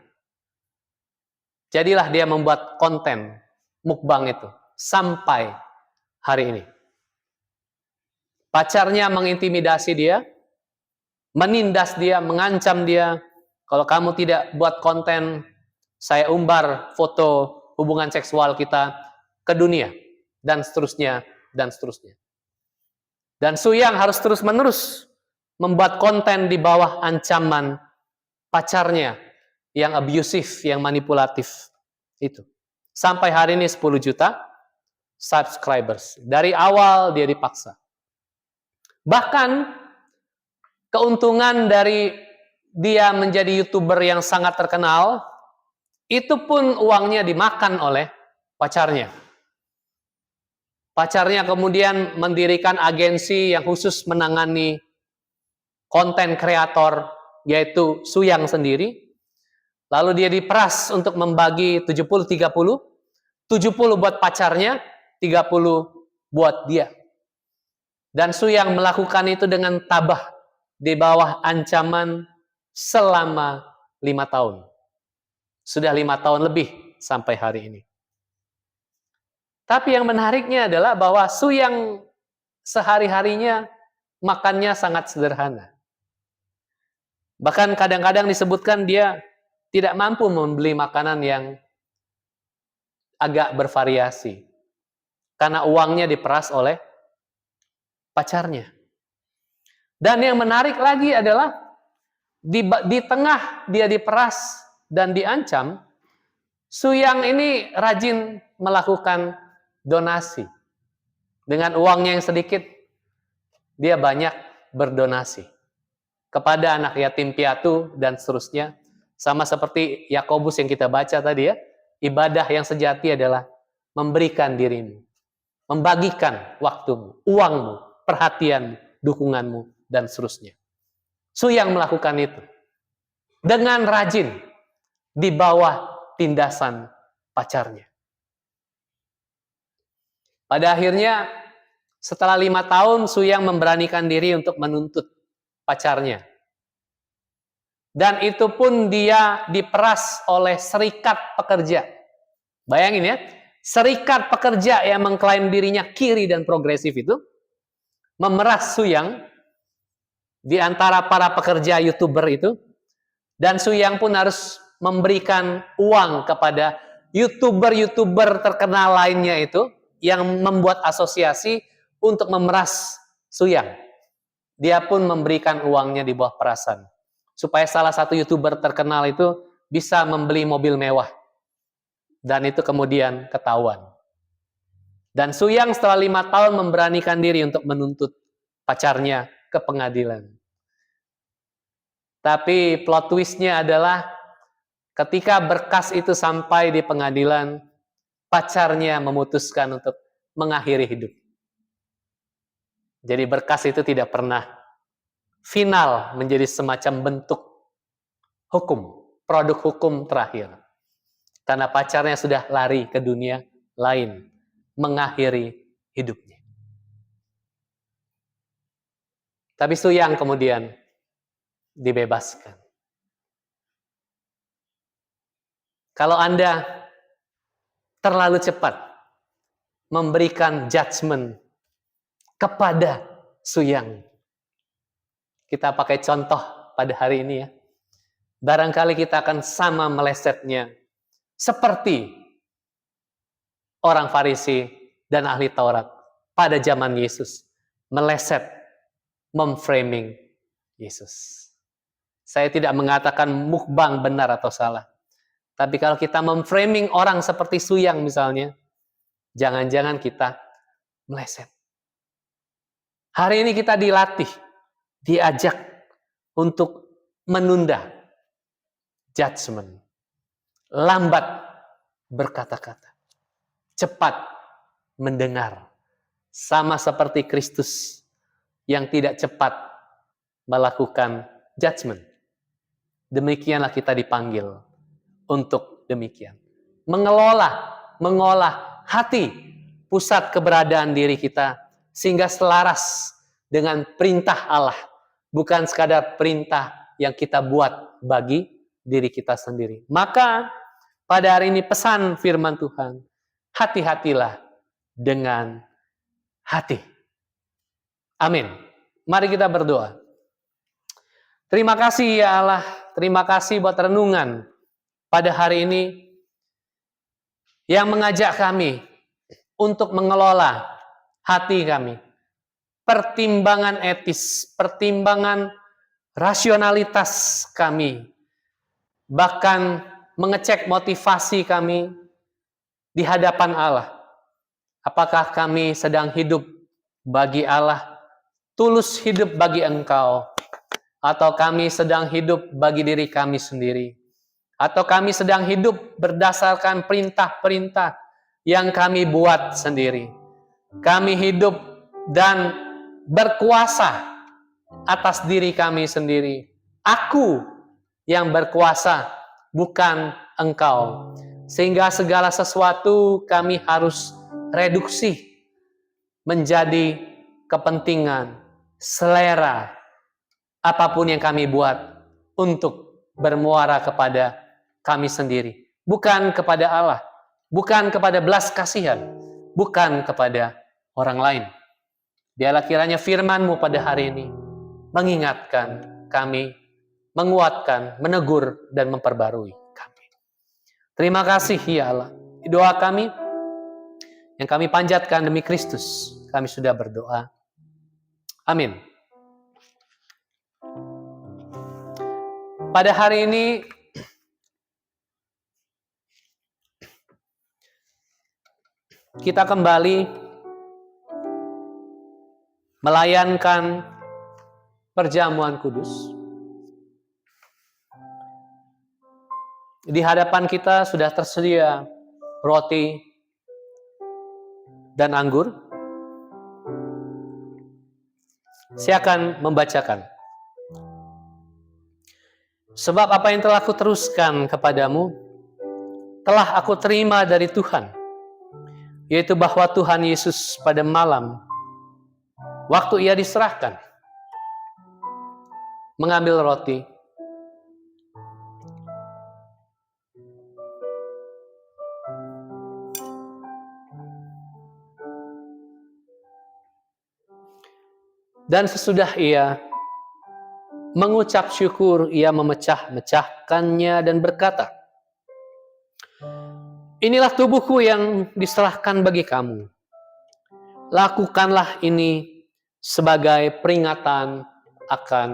Jadilah dia membuat konten mukbang itu sampai hari ini. Pacarnya mengintimidasi dia, menindas dia, mengancam dia. Kalau kamu tidak buat konten, saya umbar foto hubungan seksual kita ke dunia, dan seterusnya, dan seterusnya. Dan Su Yang harus terus-menerus membuat konten di bawah ancaman pacarnya yang abusif, yang manipulatif itu. Sampai hari ini 10 juta subscribers. Dari awal dia dipaksa. Bahkan keuntungan dari dia menjadi YouTuber yang sangat terkenal, itu pun uangnya dimakan oleh pacarnya. Pacarnya kemudian mendirikan agensi yang khusus menangani konten kreator, yaitu Su Yang sendiri. Lalu dia diperas untuk membagi 70-30, 70 buat pacarnya, 30 buat dia. Dan Su Yang melakukan itu dengan tabah di bawah ancaman selama 5 tahun. Sudah 5 tahun lebih sampai hari ini. Tapi yang menariknya adalah bahwa Su Yang sehari-harinya makannya sangat sederhana. Bahkan kadang-kadang disebutkan dia tidak mampu membeli makanan yang agak bervariasi. Karena uangnya diperas oleh pacarnya. Dan yang menarik lagi adalah di tengah dia diperas dan diancam, Su Yang ini rajin melakukan donasi. Dengan uangnya yang sedikit, dia banyak berdonasi kepada anak yatim piatu dan seterusnya. Sama seperti Yakobus yang kita baca tadi ya, ibadah yang sejati adalah memberikan dirimu, membagikan waktumu, uangmu, perhatianmu, dukunganmu, dan seterusnya. Su Yang melakukan itu dengan rajin di bawah tindasan pacarnya. Pada akhirnya, setelah 5 tahun, Su Yang memberanikan diri untuk menuntut pacarnya. Dan itu pun dia diperas oleh serikat pekerja. Bayangin ya, serikat pekerja yang mengklaim dirinya kiri dan progresif itu, memeras Su Yang di antara para pekerja YouTuber itu, dan Su Yang pun harus memberikan uang kepada YouTuber terkenal lainnya itu, yang membuat asosiasi untuk memeras Su Yang. Dia pun memberikan uangnya di bawah perasan, supaya salah satu YouTuber terkenal itu bisa membeli mobil mewah. Dan itu kemudian ketahuan. Dan Su Yang setelah 5 tahun memberanikan diri untuk menuntut pacarnya ke pengadilan. Tapi plot twist-nya adalah ketika berkas itu sampai di pengadilan, pacarnya memutuskan untuk mengakhiri hidup. Jadi berkas itu tidak pernah final menjadi semacam bentuk hukum, produk hukum terakhir. Karena pacarnya sudah lari ke dunia lain, mengakhiri hidupnya. Tapi Su Yang kemudian dibebaskan. Kalau Anda terlalu cepat memberikan judgment kepada Su Yang, kita pakai contoh pada hari ini ya, barangkali kita akan sama melesetnya seperti orang Farisi dan ahli Taurat pada zaman Yesus, meleset, memframing Yesus. Saya tidak mengatakan mukbang benar atau salah, tapi kalau kita memframing orang seperti Su Yang misalnya, jangan-jangan kita meleset. Hari ini kita dilatih, diajak untuk menunda judgment, lambat berkata-kata, cepat mendengar, sama seperti Kristus yang tidak cepat melakukan judgment. Demikianlah kita dipanggil untuk demikian. Mengolah hati, pusat keberadaan diri kita, sehingga selaras dengan perintah Allah. Bukan sekadar perintah yang kita buat bagi diri kita sendiri. Maka pada hari ini pesan firman Tuhan, hati-hatilah dengan hati. Amin. Mari kita berdoa. Terima kasih ya Allah, terima kasih buat renungan pada hari ini yang mengajak kami untuk mengelola hati kami. Pertimbangan etis, pertimbangan rasionalitas kami, bahkan mengecek motivasi kami di hadapan Allah. Apakah kami sedang hidup bagi Allah, tulus hidup bagi Engkau, atau kami sedang hidup bagi diri kami sendiri, atau kami sedang hidup berdasarkan perintah-perintah yang kami buat sendiri. Kami hidup dan berkuasa atas diri kami sendiri. Aku yang berkuasa, bukan Engkau. Sehingga segala sesuatu kami harus reduksi menjadi kepentingan, selera, apapun yang kami buat untuk bermuara kepada kami sendiri. Bukan kepada Allah, bukan kepada belas kasihan, bukan kepada orang lain. Biarlah kiranya firman-Mu pada hari ini mengingatkan kami, menguatkan, menegur, dan memperbarui kami. Terima kasih ya Allah. Doa kami yang kami panjatkan demi Kristus, kami sudah berdoa. Amin. Pada hari ini kita kembali melayankan perjamuan kudus. Di hadapan kita sudah tersedia roti dan anggur. Saya akan membacakan. Sebab apa yang telah aku teruskan kepadamu, telah aku terima dari Tuhan, yaitu bahwa Tuhan Yesus pada malam, waktu ia diserahkan, mengambil roti, dan sesudah ia mengucap syukur, ia memecah-mecahkannya dan berkata, inilah tubuhku yang diserahkan bagi kamu. Lakukanlah ini sebagai peringatan akan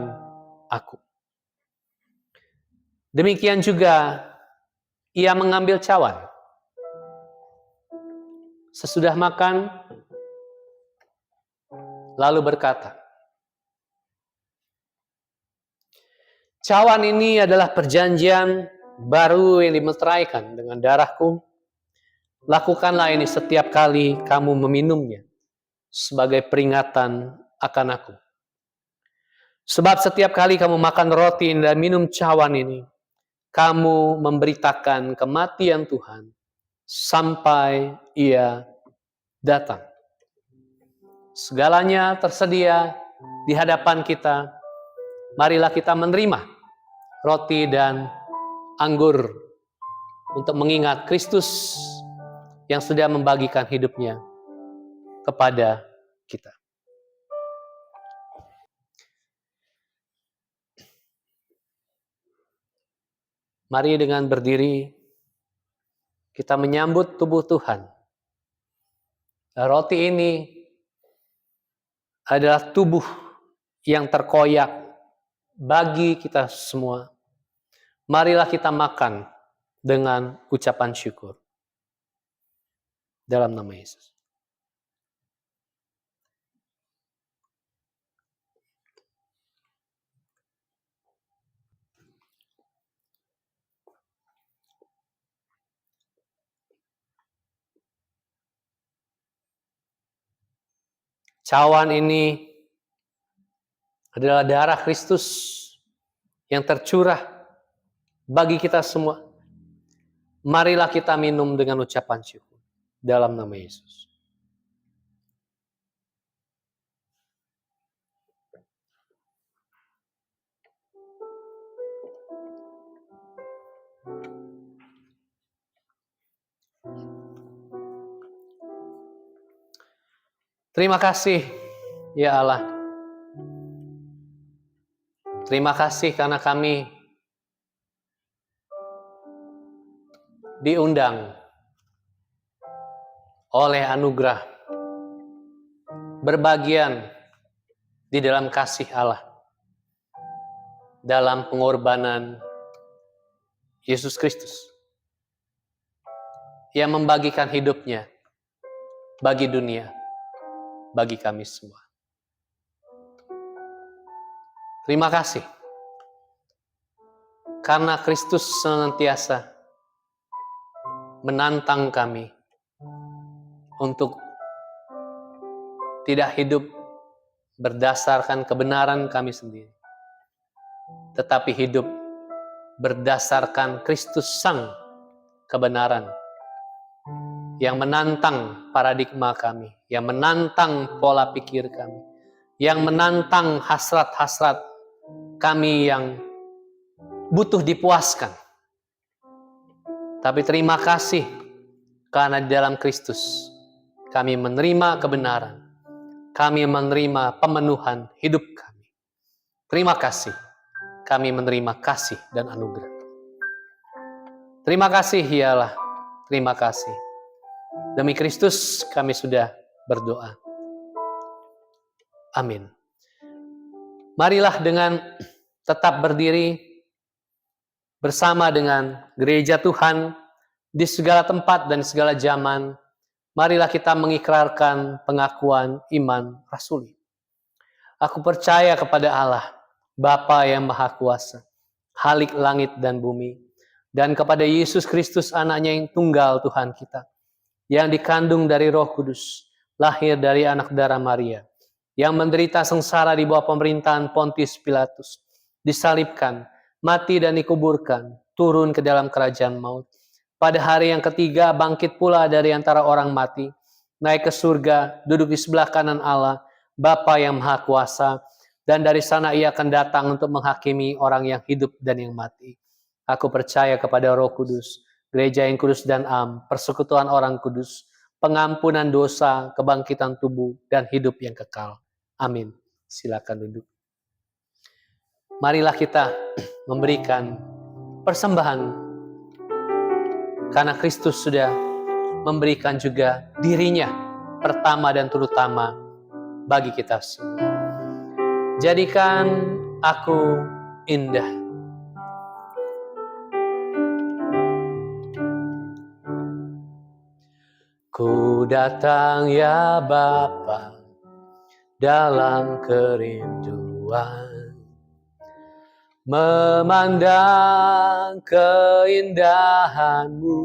aku. Demikian juga ia mengambil cawan. Sesudah makan, lalu berkata, cawan ini adalah perjanjian baru yang dimeteraikan dengan darahku. Lakukanlah ini setiap kali kamu meminumnya sebagai peringatan akan aku. Sebab setiap kali kamu makan roti dan minum cawan ini, kamu memberitakan kematian Tuhan sampai ia datang. Segalanya tersedia di hadapan kita. Marilah kita menerima roti dan anggur untuk mengingat Kristus yang sudah membagikan hidupnya kepada kita. Mari dengan berdiri kita menyambut tubuh Tuhan. Roti ini adalah tubuh yang terkoyak bagi kita semua. Marilah kita makan dengan ucapan syukur. Dalam nama Yesus. Cawan ini adalah darah Kristus yang tercurah bagi kita semua. Marilah kita minum dengan ucapan syukur dalam nama Yesus. Terima kasih ya Allah. Terima kasih karena kami diundang oleh anugerah berbagian di dalam kasih Allah, dalam pengorbanan Yesus Kristus yang membagikan hidupnya bagi dunia, bagi kami semua. Terima kasih karena Kristus senantiasa menantang kami untuk tidak hidup berdasarkan kebenaran kami sendiri, tetapi hidup berdasarkan Kristus Sang kebenaran yang menantang paradigma kami, yang menantang pola pikir kami, yang menantang hasrat-hasrat kami yang butuh dipuaskan. Tapi terima kasih karena di dalam Kristus kami menerima kebenaran, kami menerima pemenuhan hidup kami. Terima kasih, kami menerima kasih dan anugerah. Terima kasih ya Allah, terima kasih. Demi Kristus kami sudah berdoa. Amin. Marilah dengan tetap berdiri bersama dengan gereja Tuhan di segala tempat dan segala zaman. Marilah kita mengikrarkan pengakuan iman rasuli. Aku percaya kepada Allah, Bapa yang Maha Kuasa, Khalik langit dan bumi, dan kepada Yesus Kristus anaknya yang tunggal Tuhan kita, yang dikandung dari Roh Kudus, lahir dari anak darah Maria, yang menderita sengsara di bawah pemerintahan Pontius Pilatus, disalibkan, mati dan dikuburkan, turun ke dalam kerajaan maut. Pada hari yang ketiga bangkit pula dari antara orang mati, naik ke surga, duduk di sebelah kanan Allah, Bapa yang Maha Kuasa, dan dari sana ia akan datang untuk menghakimi orang yang hidup dan yang mati. Aku percaya kepada Roh Kudus, gereja yang kudus dan am, persekutuan orang kudus, pengampunan dosa, kebangkitan tubuh, dan hidup yang kekal. Amin. Silakan duduk. Marilah kita memberikan persembahan karena Kristus sudah memberikan juga dirinya pertama dan terutama bagi kita semua. Jadikan aku indah. Ku datang ya Bapa dalam kerinduan, memandang keindahan-Mu.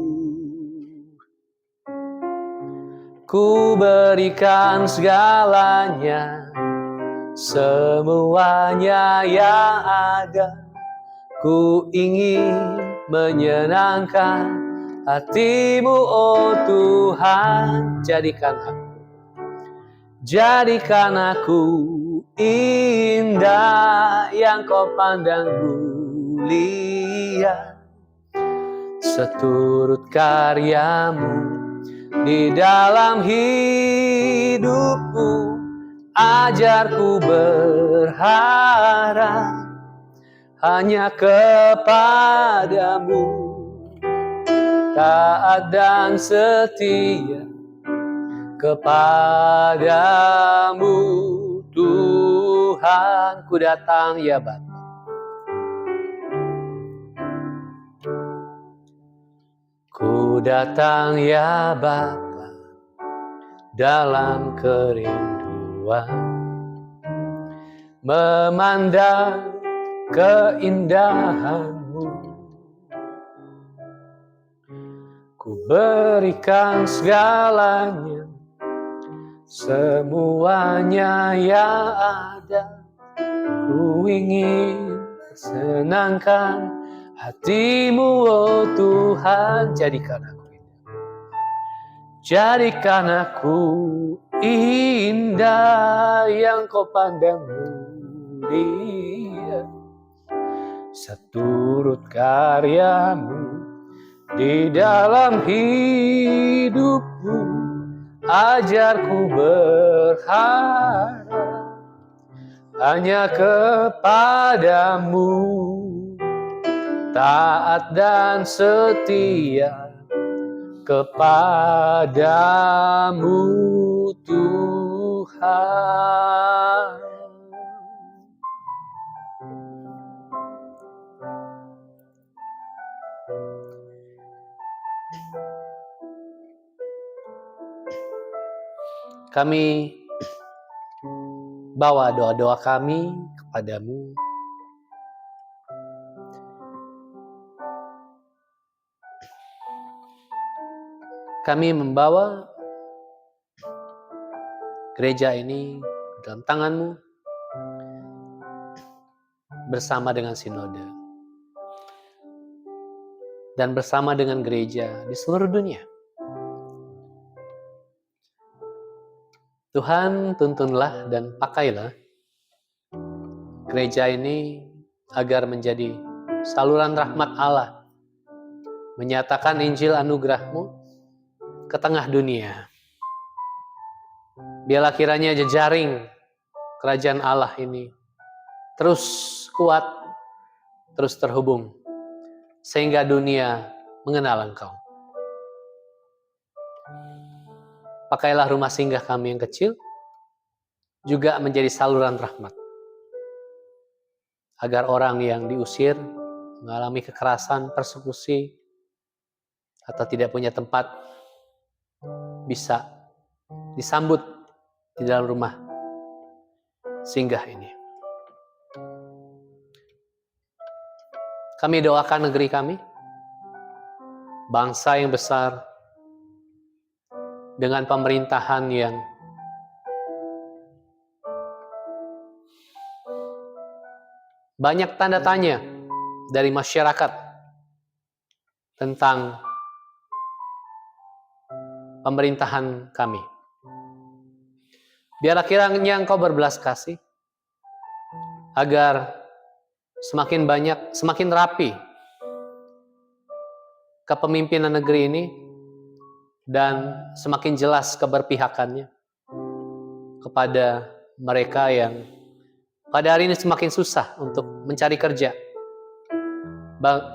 Ku berikan segalanya, semuanya yang ada. Ku ingin menyenangkan hati-Mu, oh Tuhan. Jadikan aku indah yang Kau pandang mulia, seturut karya-Mu di dalam hidupku. Ajarku berharap hanya kepadamu, taat dan setia kepadamu Tuhan. Ku datang ya Bapa, ku datang ya Bapa dalam kerinduan, memandang keindahan-Mu. Ku berikan segalanya, semuanya yang ada. Ku ingin senangkan hati-Mu, oh Tuhan. Jadikan aku indah yang Kau pandang mulia, seturut karya-Mu di dalam hidupku. Ajarku berharap hanya kepadamu, taat dan setia kepadamu Tuhan. Kami bawa doa-doa kami kepadamu. Kami membawa gereja ini dalam tangan-Mu bersama dengan sinode dan bersama dengan gereja di seluruh dunia. Tuhan, tuntunlah dan pakailah gereja ini agar menjadi saluran rahmat Allah, menyatakan Injil anugerah-Mu ke tengah dunia. Biarlah kiranya jejaring kerajaan Allah ini terus kuat, terus terhubung, sehingga dunia mengenal Engkau. Pakailah rumah singgah kami yang kecil juga menjadi saluran rahmat, agar orang yang diusir, mengalami kekerasan, persekusi, atau tidak punya tempat, bisa disambut di dalam rumah singgah ini. Kami doakan negeri kami, bangsa yang besar, dengan pemerintahan yang banyak tanda tanya dari masyarakat tentang pemerintahan kami. Biarlah kiranya Engkau berbelas kasih agar semakin banyak, semakin rapi kepemimpinan negeri ini dan semakin jelas keberpihakannya kepada mereka yang pada hari ini semakin susah untuk mencari kerja,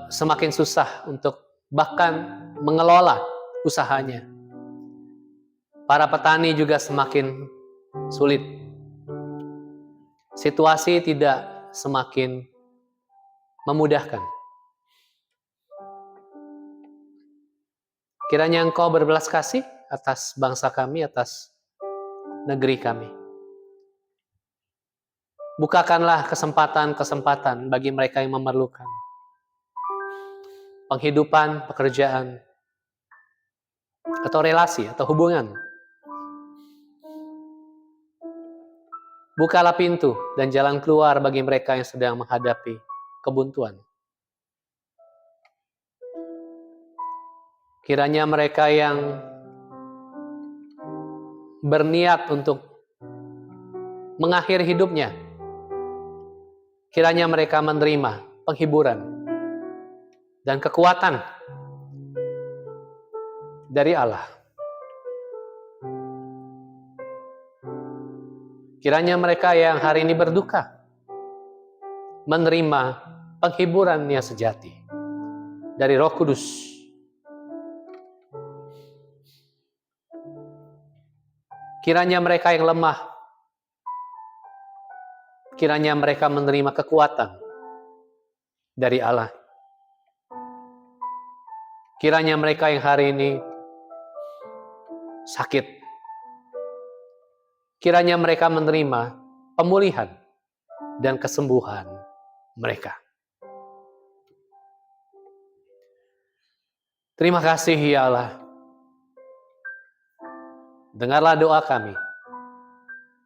semakin susah untuk bahkan mengelola usahanya. Para petani juga semakin sulit. Situasi tidak semakin memudahkan. Kiranya Engkau berbelas kasih atas bangsa kami, atas negeri kami. Bukakanlah kesempatan-kesempatan bagi mereka yang memerlukan penghidupan, pekerjaan, atau relasi, atau hubungan. Bukalah pintu dan jalan keluar bagi mereka yang sedang menghadapi kebuntuan. Kiranya mereka yang berniat untuk mengakhiri hidupnya, kiranya mereka menerima penghiburan dan kekuatan dari Allah. Kiranya mereka yang hari ini berduka menerima penghiburan yang sejati dari Roh Kudus. Kiranya mereka yang lemah, kiranya mereka menerima kekuatan dari Allah. Kiranya mereka yang hari ini sakit, kiranya mereka menerima pemulihan dan kesembuhan mereka. Terima kasih ya Allah. Dengarlah doa kami.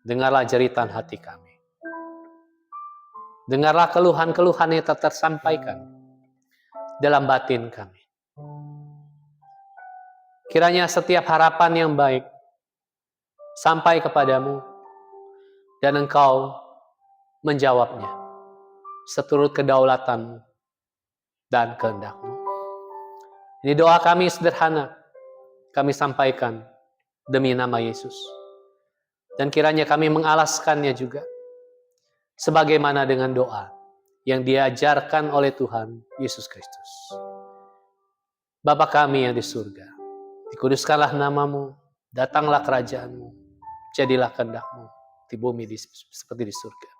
Dengarlah jeritan hati kami. Dengarlah keluhan-keluhan yang tersampaikan dalam batin kami. Kiranya setiap harapan yang baik sampai kepadamu dan Engkau menjawabnya seturut kedaulatan dan kehendak-Mu. Ini doa kami sederhana, kami sampaikan demi nama Yesus. Dan kiranya kami mengalaskannya juga sebagaimana dengan doa yang diajarkan oleh Tuhan Yesus Kristus. Bapa kami yang di surga, dikuduskanlah namamu, datanglah kerajaanmu, jadilah kehendak-mu di bumi seperti di surga.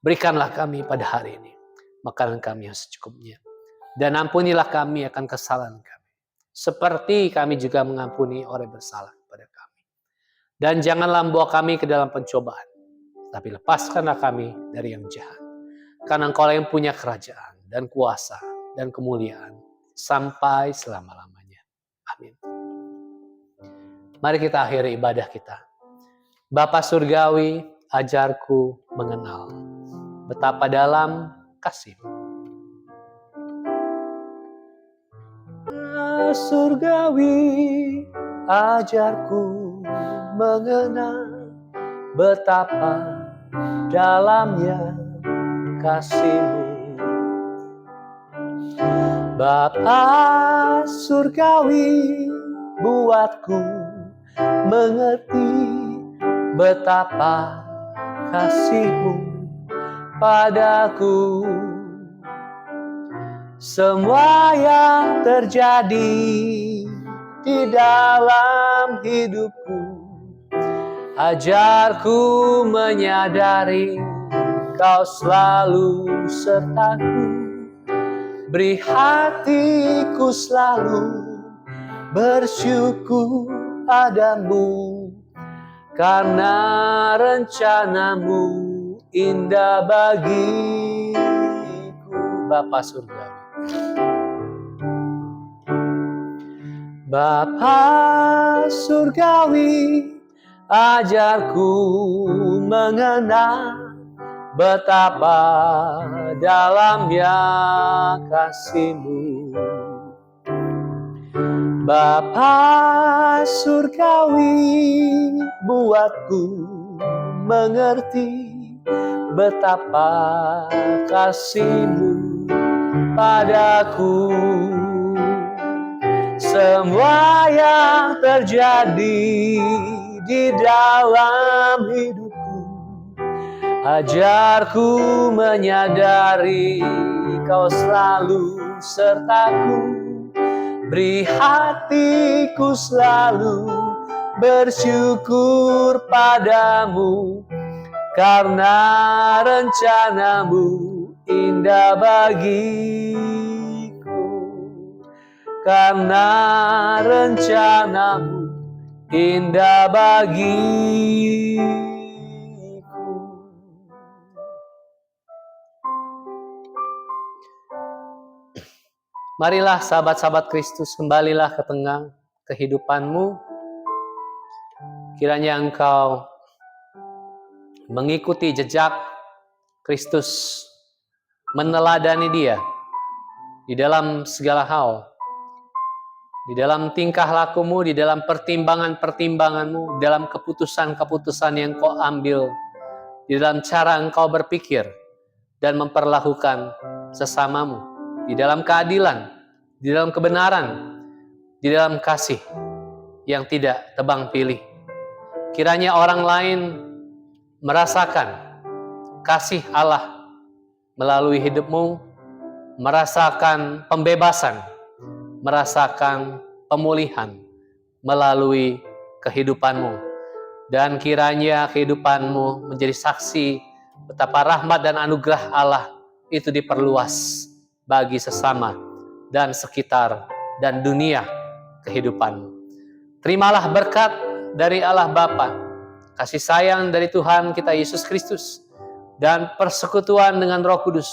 Berikanlah kami pada hari ini makanan kami yang secukupnya, dan ampunilah kami akan kesalahan kami, seperti kami juga mengampuni orang yang bersalah kepada kami. Dan janganlah membawa kami ke dalam pencobaan, tapi lepaskanlah kami dari yang jahat. Karena Engkau yang punya kerajaan dan kuasa dan kemuliaan sampai selama-lamanya. Amin. Mari kita akhiri ibadah kita. Bapa Surgawi, ajarku mengenal betapa dalam kasih-Mu. Surgawi, ajarku mengenal betapa dalamnya kasih-Mu. Bapa Surgawi, buatku mengerti betapa kasih-Mu padaku. Semua yang terjadi di dalam hidupku, ajarku menyadari Kau selalu sertaku. Beri hatiku selalu bersyukur padamu, karena rencanamu indah bagiku. Bapa Surgawi, Bapa Surgawi, ajarku mengenal betapa dalamnya kasih-Mu. Bapa Surgawi, buatku mengerti betapa kasih-Mu padaku. Semua yang terjadi di dalam hidupku, ajarku menyadari Kau selalu sertaku. Beri hatiku selalu bersyukur padamu, karena rencanamu indah bagiku. Karena rencanamu indah bagiku. Marilah sahabat-sahabat Kristus, kembalilah ke tengah kehidupanmu. Kiranya engkau mengikuti jejak Kristus, meneladani Dia di dalam segala hal, di dalam tingkah lakumu, di dalam pertimbangan-pertimbanganmu, di dalam keputusan-keputusan yang kau ambil, di dalam cara engkau berpikir dan memperlakukan sesamamu, di dalam keadilan, di dalam kebenaran, di dalam kasih yang tidak tebang pilih. Kiranya orang lain merasakan kasih Allah melalui hidupmu, merasakan pembebasan, merasakan pemulihan melalui kehidupanmu. Dan kiranya kehidupanmu menjadi saksi betapa rahmat dan anugerah Allah itu diperluas bagi sesama dan sekitar dan dunia kehidupanmu. Terimalah berkat dari Allah Bapa, kasih sayang dari Tuhan kita Yesus Kristus, dan persekutuan dengan Roh Kudus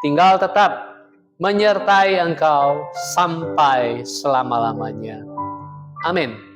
tinggal tetap menyertai engkau sampai selama-lamanya. Amin.